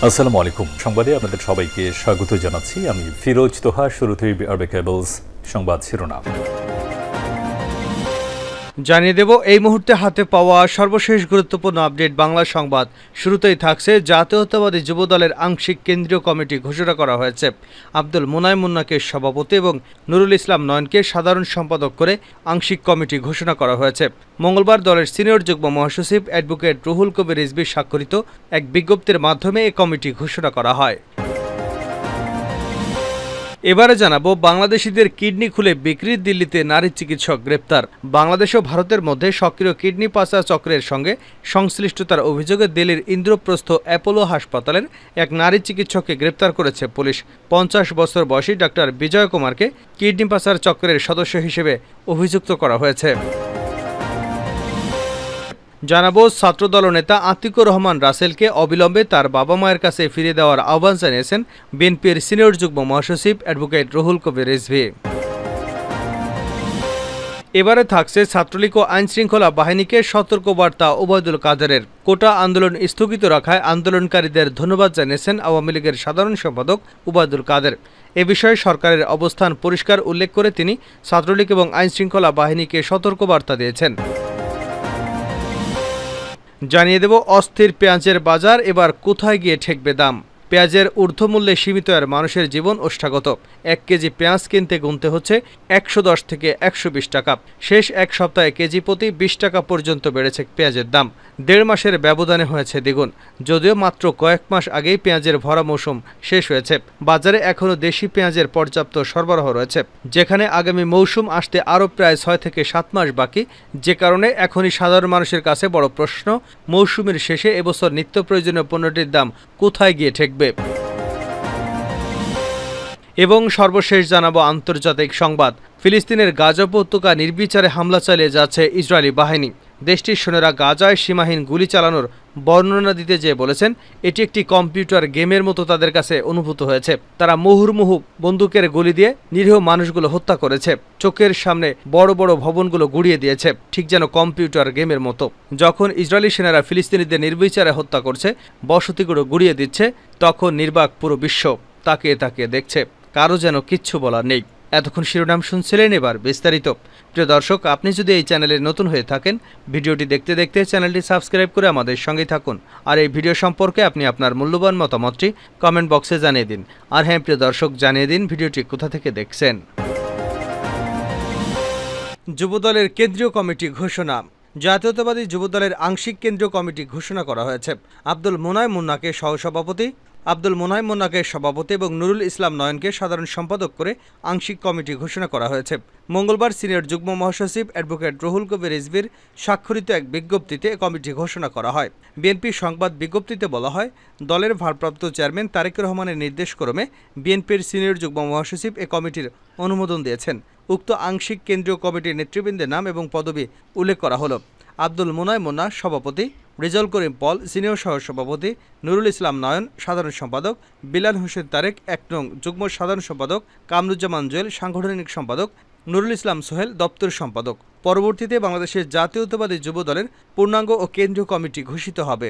আসসালামু আলাইকুম। সংবাদে আপনাদের সবাইকে স্বাগত জানাচ্ছি। আমি ফিরোজ তোহা। শুরুতেই আরবে কেবলস সংবাদ শিরোনাম জানিয়ে দেব এই মুহূর্তে হাতে পাওয়া সর্বশেষ গুরুত্বপূর্ণ আপডেট বাংলা সংবাদ। শুরুতেই থাকছে জাতীয়তাবাদী যুবদলের আংশিক কেন্দ্রীয় কমিটি ঘোষণা করা হয়েছে। আব্দুল মোনায়েম মুন্নাকে সভাপতি এবং নুরুল ইসলাম নয়নকে সাধারণ সম্পাদক করে আংশিক কমিটি ঘোষণা করা হয়েছে। মঙ্গলবার দলের সিনিয়র যুগ্ম মহাসচিব অ্যাডভোকেট রুহুল কবির রিজভী স্বাক্ষরিত এক বিজ্ঞপ্তির মাধ্যমে এই কমিটি ঘোষণা করা হয়। এবারে জানাবো বাংলাদেশিদের কিডনি খুলে বিক্রি, দিল্লিতে নারী চিকিৎসক গ্রেপ্তার। বাংলাদেশ ও ভারতের মধ্যে সক্রিয় কিডনি পাচার চক্রের সঙ্গে সংশ্লিষ্টতার অভিযোগে দিল্লির ইন্দ্রপ্রস্থ অ্যাপোলো হাসপাতালের এক নারী চিকিৎসককে গ্রেপ্তার করেছে পুলিশ। ৫০ বছর বয়সী ডাক্তার বিজয় কুমারকে কিডনি পাচার চক্রের সদস্য হিসেবে অভিযুক্ত করা হয়েছে। জানাবো ছাত্রদল নেতা আতিকুর রহমান রাসেলকে অবিলম্বে তার বাবা মায়ের কাছে ফিরিয়ে দেওয়ার আহ্বান জানিয়েছেন বিএনপির সিনিয়র যুগ্ম মহাসচিব অ্যাডভোকেট রুহুল কবির রিজভী। এবারে থাকছে ছাত্রলীগ ও আইনশৃঙ্খলা বাহিনীকে সতর্কবার্তা ওবায়দুল কাদেরের। কোটা আন্দোলন স্থগিত রাখায় আন্দোলনকারীদের ধন্যবাদ জানিয়েছেন আওয়ামী লীগের সাধারণ সম্পাদক ওবায়দুল কাদের। এ বিষয়ে সরকারের অবস্থান পরিষ্কার উল্লেখ করে তিনি ছাত্রলীগ এবং আইনশৃঙ্খলা বাহিনীকে সতর্কবার্তা দিয়েছেন। জানিয়ে দেব অস্থির পেঁয়াজের বাজার, এবার কোথায় গিয়ে ঠেকবে দাম। পেঁয়াজের ঊর্ধ্বমূল্যে সীমিত আর মানুষের জীবন ওষ্ঠাগত। ১ কেজি পেঁয়াজ কিনতে গুনতে হচ্ছে ১১০ থেকে ১২০ টাকা। শেষ এক সপ্তাহে কেজি প্রতি ২০ টাকা পর্যন্ত বেড়েছে পেঁয়াজের দাম। ১.৫ মাসের ব্যবধানে হয়েছে দ্বিগুণ। যদিও মাত্র কয়েক মাস আগেই পেঁয়াজের ভরা মৌসুম শেষ হয়েছে, বাজারে এখনও দেশি পেঁয়াজের পর্যাপ্ত সরবরাহ রয়েছে, যেখানে আগামী মৌসুম আসতে আরও প্রায় ৬ থেকে ৭ মাস বাকি। যে কারণে এখনই সাধারণ মানুষের কাছে বড় প্রশ্ন, মৌসুমের শেষে এবছর নিত্য প্রয়োজনীয় পণ্যটির দাম কোথায় গিয়ে ঠেকবে। এবং সর্বশেষ জানাবো আন্তর্জাতিক সংবাদ। ফিলিস্তিনের গাজা উপত্যকা নির্বিচারে হামলা চালিয়ে যাচ্ছে ইসরায়েলি বাহিনী। দেশটির সৈন্যরা গাজায় সীমাহীন গুলি চালানোর বর্ণনা দিতে যেয়ে বলেছেন, এটি একটি কম্পিউটার গেমের মতো তাদের কাছে অনুভূত হয়েছে। তারা মুহুর্মুহু বন্দুকের গুলি দিয়ে নিরীহ মানুষগুলো হত্যা করেছে, চোখের সামনে বড় বড় ভবনগুলো গুড়িয়ে দিয়েছে, ঠিক যেন কম্পিউটার গেমের মতো। যখন ইসরায়েলি সেনারা ফিলিস্তিনিদের নির্বিচারে হত্যা করছে, বসতিগুলো গুড়িয়ে দিচ্ছে, তখন নির্বাক পুরো বিশ্ব তাকিয়ে তাকিয়ে দেখছে, কারো যেন কিচ্ছু বলার নেই। এতক্ষণ শিরোনাম শুনছিলেন, এবার বিস্তারিত। প্রিয় দর্শক, আপনি যদি এই চ্যানেলে নতুন হয়ে থাকেন, ভিডিওটি দেখতে দেখতে চ্যানেলটি সাবস্ক্রাইব করে আমাদের সঙ্গেই থাকুন। আর এই ভিডিও সম্পর্কে আপনি আপনার মূল্যবান মতামতটি কমেন্ট বক্সে জানিয়ে দিন। আর হ্যাঁ প্রিয় দর্শক, জানিয়ে দিন ভিডিওটি কোথা থেকে দেখছেন। যুবদলের কেন্দ্রীয় কমিটি ঘোষণা। জাতীয়তাবাদী যুবদলের আংশিক কেন্দ্রীয় কমিটি ঘোষণা করা হয়েছে। আব্দুল মোনায়েম মুন্নাকে সভাপতি এবং নুরুল ইসলাম নয়নকে সাধারণ সম্পাদক করে আংশিক কমিটি ঘোষণা করা হয়েছে। মঙ্গলবার সিনিয়র যুগ্ম মহাসচিব অ্যাডভোকেট রুহুল কবির রিজভীর স্বাক্ষরিত এক বিজ্ঞপ্তিতে কমিটি ঘোষণা করা হয়। বিএনপির সংবাদ বিজ্ঞপ্তিতে বলা হয়, দলের ভারপ্রাপ্ত চেয়ারম্যান তারেক রহমানের নির্দেশক্রমে বিএনপির সিনিয়র যুগ্ম মহাসচিব এ কমিটির অনুমোদন দিয়েছেন। উক্ত আংশিক কেন্দ্রীয় কমিটির নেতৃবৃন্দের নাম এবং পদবি উল্লেখ করা হলো। আব্দুল মোনায়েম মুন্না সভাপতি, রেজাউল করিম পল সিনিয়র সহসভাপতি, নুরুল ইসলাম নয়ন সাধারণ সম্পাদক, বিলাল হোসেন তারেক ১ নং যুগ্ম সাধারণ সম্পাদক, কামরুজ্জামান জুয়েল সাংগঠনিক সম্পাদক, নুরুল ইসলাম সোহেল দপ্তর সম্পাদক। পরবর্তীতে বাংলাদেশের জাতীয়তাবাদী যুবদলের পূর্ণাঙ্গ ও কেন্দ্রীয় কমিটি ঘোষিত হবে।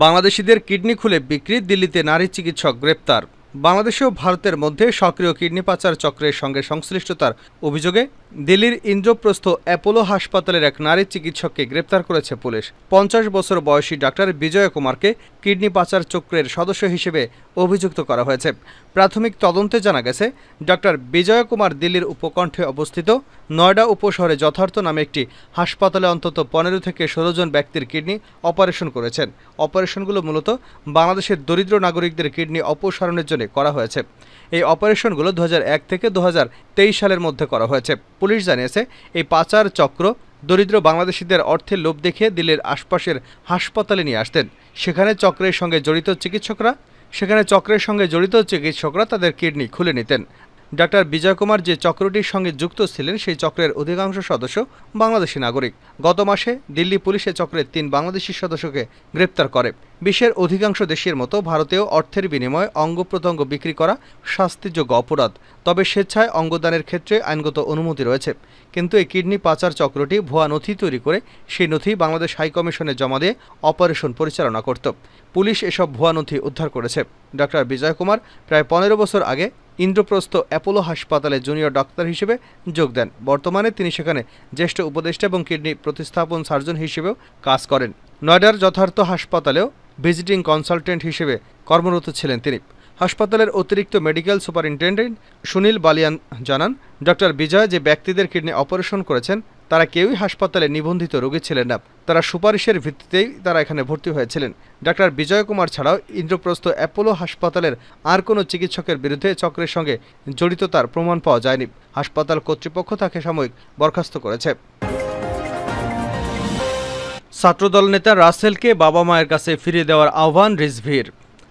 বাংলাদেশিদের কিডনি খুলে বিক্রি, দিল্লিতে নারী চিকিৎসক গ্রেপ্তার। বাংলাদেশ ও ভারতের মধ্যে সক্রিয় কিডনি পাচার চক্রের সঙ্গে সংশ্লিষ্টতার অভিযোগে দিল্লির ইন্দ্রপ্রস্থ অ্যাপোলো হাসপাতালের এক নারী চিকিৎসককে গ্রেপ্তার করেছে পুলিশ। ৫০ বছর বয়সী ডাক্তার বিজয় কুমারকে কিডনি পাচার চক্রের সদস্য হিসেবে অভিযুক্ত করা হয়েছে। প্রাথমিক তদন্তে জানা গেছে, ডাক্তার বিজয় কুমার দিল্লির উপকণ্ঠে অবস্থিত নয়ডা উপশহরে যথার্থ নামে একটি হাসপাতালে অন্তত ১৫ থেকে ১৬ জন ব্যক্তির কিডনি অপারেশন করেছেন। অপারেশনগুলো মূলত বাংলাদেশের দরিদ্র নাগরিকদের কিডনি অপসারণের জন্য করা হয়েছে। এই অপারেশনগুলো ২০০১ থেকে ২০২৩ সালের মধ্যে করা হয়েছে। পুলিশ জানিয়েছে, এই পাচার চক্র দরিদ্র বাংলাদেশিদের অর্থের লোভ দেখিয়ে দিল্লির আশপাশের হাসপাতালে নিয়ে আসতেন। সেখানে চক্রের সঙ্গে জড়িত চিকিৎসকরা তাদের কিডনি খুলে নিতেন। ডাক্তার বিজয় কুমার যে চক্রটির সঙ্গে যুক্ত ছিলেন সেই চক্রের অধিকাংশ সদস্য বাংলাদেশি নাগরিক। গত মাসে দিল্লি পুলিশ এ চক্রের ৩ বাংলাদেশি সদস্যকে গ্রেপ্তার করে। বিশ্বের অধিকাংশ দেশের মতো ভারতেও অর্থের বিনিময়ে অঙ্গ প্রত্যঙ্গ বিক্রি করা শাস্তিযোগ্য অপরাধ। তবে স্বেচ্ছায় অঙ্গদানের ক্ষেত্রে আইনগত অনুমতি রয়েছে। কিন্তু এই কিডনি পাচার চক্রটি ভুয়া নথি তৈরি করে সেই নথি বাংলাদেশ হাইকমিশনে জমা দিয়ে অপারেশন পরিচালনা করত। পুলিশ এসব ভুয়া নথি উদ্ধার করেছে। ডাক্তার বিজয় কুমার প্রায় ১৫ বছর আগে ইন্দ্রপ্রস্থ অ্যাপোলো হাসপাতালে জুনিয়র ডাক্তার হিসেবে যোগ দেন। বর্তমানে তিনি সেখানে জ্যেষ্ঠ উপদেষ্টা এবং কিডনি প্রতিস্থাপন সার্জন হিসেবেও কাজ করেন। নয়ডার যথার্থ হাসপাতালেও ভিজিটিং কনসালটেন্ট হিসেবে কর্মরত ছিলেন তিনি। হাসপাতালের অতিরিক্ত মেডিকেল সুপারিনটেন্ডেন্ট সুনীল বালিয়ান জানান, ডক্টর বিজয় যে ব্যক্তিদের কিডনি অপারেশন করেছেন তারা কেউই হাসপাতালে নিবন্ধিত রোগী ছিলেন না। তারা সুপারিশের ভিত্তিতেই তারা এখানে ভর্তি হয়েছিলেন। ডাক্তার বিজয় কুমার ছাড়াও ইন্দ্রপ্রস্থ অ্যাপোলো হাসপাতালের আর কোনো চিকিৎসকের বিরুদ্ধে চক্রের সঙ্গে জড়িততার প্রমাণ পাওয়া যায়নি। হাসপাতাল কর্তৃপক্ষ তাকে সাময়িক বরখাস্ত করেছে। ছাত্রদল নেতা রাসেলকে বাবা মায়ের কাছে ফিরিয়ে দেওয়ার আহ্বান রিজভির।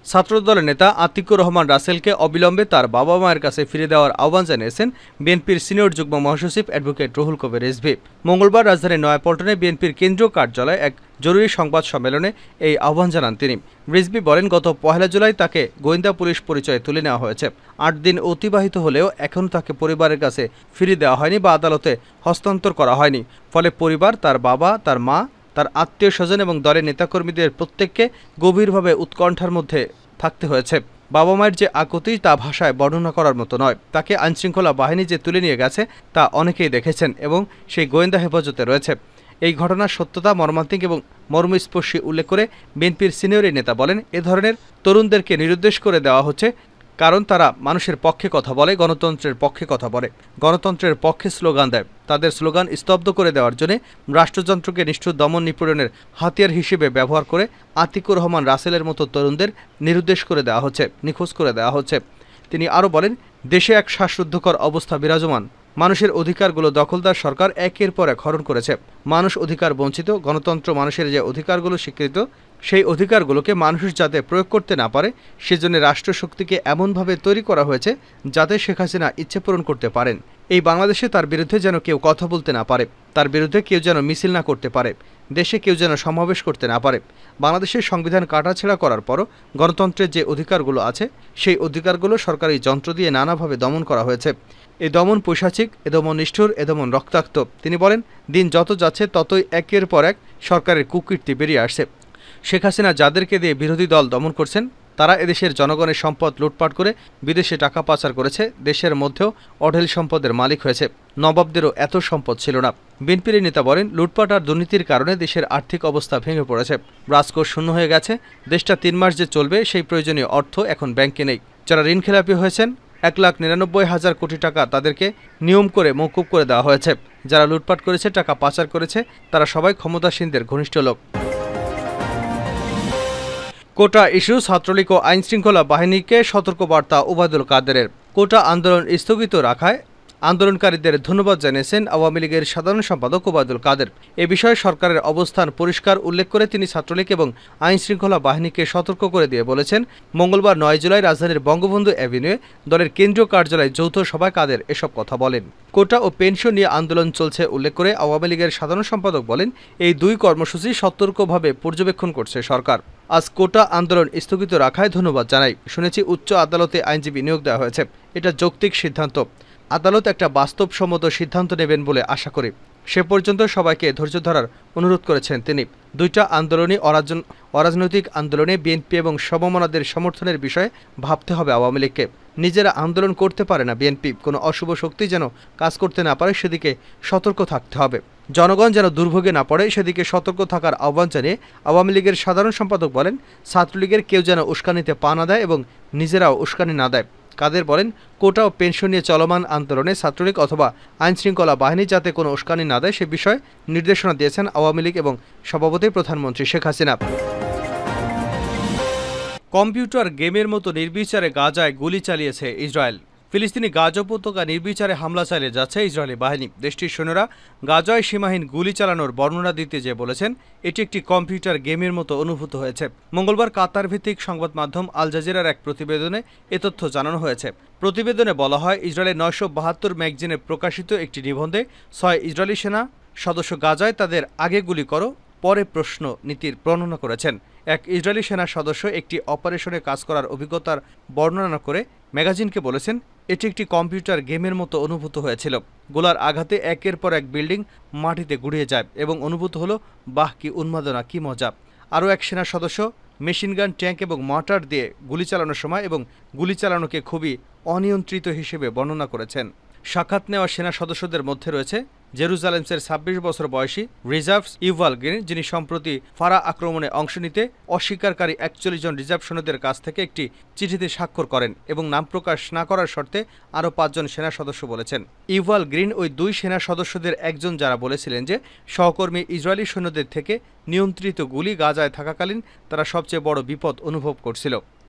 ছাত্রদলের নেতা আতিকুর রহমান রাসেলকে অবিলম্বে তার বাবা মায়ের কাছে ফিরে দেওয়ার আহ্বান জানিয়েছেন বিএনপির সিনিয়র যুগ্ম মহাসচিব অ্যাডভোকেট রুহুল কবির রিজভী। মঙ্গলবার রাজধানীর নয়াপল্টনে বিএনপির কেন্দ্রীয় কার্যালয়ে এক জরুরি সংবাদ সম্মেলনে এই আহ্বান জানান তিনি। রিজভী বলেন, গত ১ জুলাই তাকে গোয়েন্দা পুলিশ পরিচয়ে তুলে নেওয়া হয়েছে। ৮ দিন অতিবাহিত হলেও এখনও তাকে পরিবারের কাছে ফিরিয়ে দেওয়া হয়নি বা আদালতে হস্তান্তর করা হয়নি। ফলে পরিবার, তার বাবা, তার মা, তার আত্মীয় স্বজন এবং দলের নেতাকর্মীদের প্রত্যেককে গভীরভাবে উৎকণ্ঠার মধ্যে থাকতে হয়েছে। বাবা মায়ের যে আকুতি তা ভাষায় বর্ণনা করার মতো নয়। তাকে আইনশৃঙ্খলা বাহিনী যে তুলে নিয়ে গেছে তা অনেকেই দেখেছেন এবং সেই গোয়েন্দা হেফাজতে রয়েছে। এই ঘটনার সত্যতা মর্মান্তিক এবং মর্মস্পর্শী উল্লেখ করে বিএনপির সিনিয়র নেতা বলেন, এ ধরনের তরুণদেরকে নিরুদ্দেশ করে দেওয়া হচ্ছে কারণ তারা মানুষের পক্ষে কথা বলে, গণতন্ত্রের পক্ষে কথা বলে, গণতন্ত্রের পক্ষে স্লোগান দেয়। তাদের স্লোগান স্তব্ধ করে দেওয়ার জন্য রাষ্ট্রযন্ত্রকে নিষ্ঠুর দমন নিপীড়নের হাতিয়ার হিসেবে ব্যবহার করে আতিকুর রহমান রাসেলের মতো তরুণদের নিরুদ্দেশ করে দেওয়া হচ্ছে, নিখোঁজ করে দেওয়া হচ্ছে। তিনি আরও বলেন, দেশে এক শ্বাসরুদ্ধকর অবস্থা বিরাজমান। মানুষের অধিকারগুলো দখলদার সরকার একের পর এক হরণ করেছে। মানুষ অধিকার বঞ্চিত। গণতন্ত্র মানুষের যে অধিকারগুলো স্বীকৃত, সেই অধিকারগুলোকে মানুষ যাতে প্রয়োগ করতে না পারে সেজন্য রাষ্ট্রশক্তিকে এমনভাবে তৈরি করা হয়েছে যাতে শেখ হাসিনা ইচ্ছে পূরণ করতে পারেন। এই বাংলাদেশে তার বিরুদ্ধে যেন কেউ কথা বলতে না পারে, তার বিরুদ্ধে কেউ যেন মিছিল না করতে পারে, দেশে কেউ যেন সমাবেশ করতে না পারে। বাংলাদেশের সংবিধান কাটাছেঁড়া করার পরও গণতন্ত্রের যে অধিকারগুলো আছে সেই অধিকারগুলো সরকারি যন্ত্র দিয়ে নানাভাবে দমন করা হয়েছে। এই দমন পৈশাচিক, এ দমন নিষ্ঠুর, এ দমন রক্তাক্ত। তিনি বলেন, দিন যত যাচ্ছে ততই একের পর এক সরকারের কুকীর্তি বেরিয়ে আসছে। শেখ হাসিনা যাদেরকে দিয়ে বিরোধী দল দমন করছেন তারা এদেশের জনগণের সম্পদ লুটপাট করে বিদেশে টাকা পাচার করেছে, দেশের মধ্যেও অঢেল সম্পদের মালিক হয়েছে। নবাবদেরও এত সম্পদ ছিল না। বিএনপির নেতা বলেন, লুটপাট আর দুর্নীতির কারণে দেশের আর্থিক অবস্থা ভেঙে পড়েছে, রাজকোষ শূন্য হয়ে গেছে। দেশটা ৩ মাস যে চলবে সেই প্রয়োজনীয় অর্থ এখন ব্যাংকে নেই। যারা ঋণখেলাপি হয়েছেন ১,৯৯,০০০ কোটি টাকা তাদেরকে নিয়ম করে মওকুফ করে দেওয়া হয়েছে। যারা লুটপাট করেছে, টাকা পাচার করেছে, তারা সবাই ক্ষমতাসীনদের ঘনিষ্ঠ লোক। কোটা ইস্যু, ছাত্রলীগ ও আইনশৃঙ্খলা বাহিনীকে সতর্কবার্তা ওবায়দুল কাদেরের। কোটা আন্দোলন স্থগিত রাখায় আন্দোলনকারীদের ধন্যবাদ জানিয়েছেন আওয়ামী লীগের সাধারণ সম্পাদক ওবায়দুল কাদের। এ বিষয়ে সরকারের অবস্থান পরিষ্কার উল্লেখ করে তিনি ছাত্রলীগ এবং আইনশৃঙ্খলা বাহিনীকে সতর্ক করে দিয়ে বলেছেন, মঙ্গলবার ৯ জুলাই রাজধানীর বঙ্গবন্ধু অ্যাভিনিউয়ে দলের কেন্দ্রীয় কার্যালয়ে যৌথ সভায় কাদের এসব কথা বলেন। কোটা ও পেনশন নিয়ে আন্দোলন চলছে উল্লেখ করে আওয়ামী লীগের সাধারণ সম্পাদক বলেন, এই ২ কর্মসূচি সতর্কভাবে পর্যবেক্ষণ করছে সরকার। আজ কোটা আন্দোলন স্থগিত রাখায় ধন্যবাদ জানাই। শুনেছি উচ্চ আদালতে আইনজীবী নিয়োগ দেওয়া হয়েছে, এটা যৌক্তিক সিদ্ধান্ত। আদালত একটা বাস্তবসম্মত সিদ্ধান্ত নেবেন বলে আশা করি। সে পর্যন্ত সবাইকে ধৈর্য ধরার অনুরোধ করেছেন তিনি। ২টা আন্দোলনই অরাজনৈতিক আন্দোলনে বিএনপি এবং সমমনাদের সমর্থনের বিষয়ে ভাবতে হবে আওয়ামী লীগকে। নিজেরা আন্দোলন করতে পারে না বিএনপি, কোনো অশুভ শক্তি যেন কাজ করতে না পারে সেদিকে সতর্ক থাকতে হবে। জনগণ যেন দুর্ভোগে না পড়ে সেদিকে সতর্ক থাকার আহ্বান জানিয়ে আওয়ামী লীগের সাধারণ সম্পাদক বলেন, ছাত্রলীগের কেউ যেন উস্কানিতে পা না দেয় এবং নিজেরাও উস্কানি না দেয়। কাদের বলেন, কোটা ও পেনশন নিয়ে চলমান আন্দোলনে ছাত্রলীগ অথবা আইনশৃঙ্খলা বাহিনী যাতে কোনো উস্কানি না দেয় সে বিষয়ে নির্দেশনা দিয়েছেন আওয়ামী লীগ এবং সভাপতি প্রধানমন্ত্রী শেখ হাসিনা। কম্পিউটার গেমের মতো নির্বিচারে গাজায় গুলি চালিয়েছে ইসরায়েল। ফিলিস্তিনি গাজা উপত্যকা নির্বিচারে হামলা চালিয়ে যাচ্ছে ইসরায়েলি বাহিনী। দেশটির সৈন্যরা গাজায় সীমাহীন গুলি চালানোর বর্ণনা দিতে যেয়ে বলেছেন, এটি একটি কম্পিউটার গেমের মতো অনুভূত হয়েছে। মঙ্গলবার কাতার ভিত্তিক সংবাদ মাধ্যম আল জাজিরার এক প্রতিবেদনে এ তথ্য জানানো হয়েছে। প্রতিবেদনে বলা হয়, ইসরায়েলের 972 ম্যাগাজিনে প্রকাশিত একটি নিবন্ধে 6 ইসরায়েলি সেনা সদস্য গাজায় তাদের আগে গুলি করো পরে প্রশ্ন নীতির বর্ণনা করেছেন। এক ইসরায়েলি সেনা সদস্য একটি অপারেশনে কাজ করার অভিজ্ঞতার বর্ণনা করে ম্যাগাজিনকে বলেছেন, এটি একটি কম্পিউটার গেমের মতো অনুভূত হয়েছিল। গোলার আঘাতে একের পর এক বিল্ডিং মাটিতে গুড়িয়ে যায় এবং অনুভূত হলো, বাহ কি উন্মাদনা, কি মজা। আরও এক সেনা সদস্য মেশিনগান, ট্যাঙ্ক এবং মর্টার দিয়ে গুলি চালানোর সময় এবং গুলি চালানোকে খুবই অনিয়ন্ত্রিত হিসেবে বর্ণনা করেছেন। সাক্ষাৎ নেওয়া সেনা সদস্যদের মধ্যে রয়েছে জেরুজালেমসের 26 বছর বয়সী রিজার্ভস ইউভাল গ্রিন, যিনি সম্প্রতি ফারা আক্রমণে অংশ নিতে অস্বীকারী 41 জন রিজার্ভ সৈন্যদের কাছ থেকে একটি চিঠিতে স্বাক্ষর করেন এবং নাম প্রকাশ না করার শর্তে আরও 5 জন সেনা সদস্য বলেছেন। ইউভাল গ্রিন ওই 2 সেনা সদস্যদের একজন, যারা বলেছিলেন যে সহকর্মী ইসরায়েলি সৈন্যদের থেকে নিয়ন্ত্রিত গুলি গাজায় থাকাকালীন তারা সবচেয়ে বড় বিপদ অনুভব করছিল।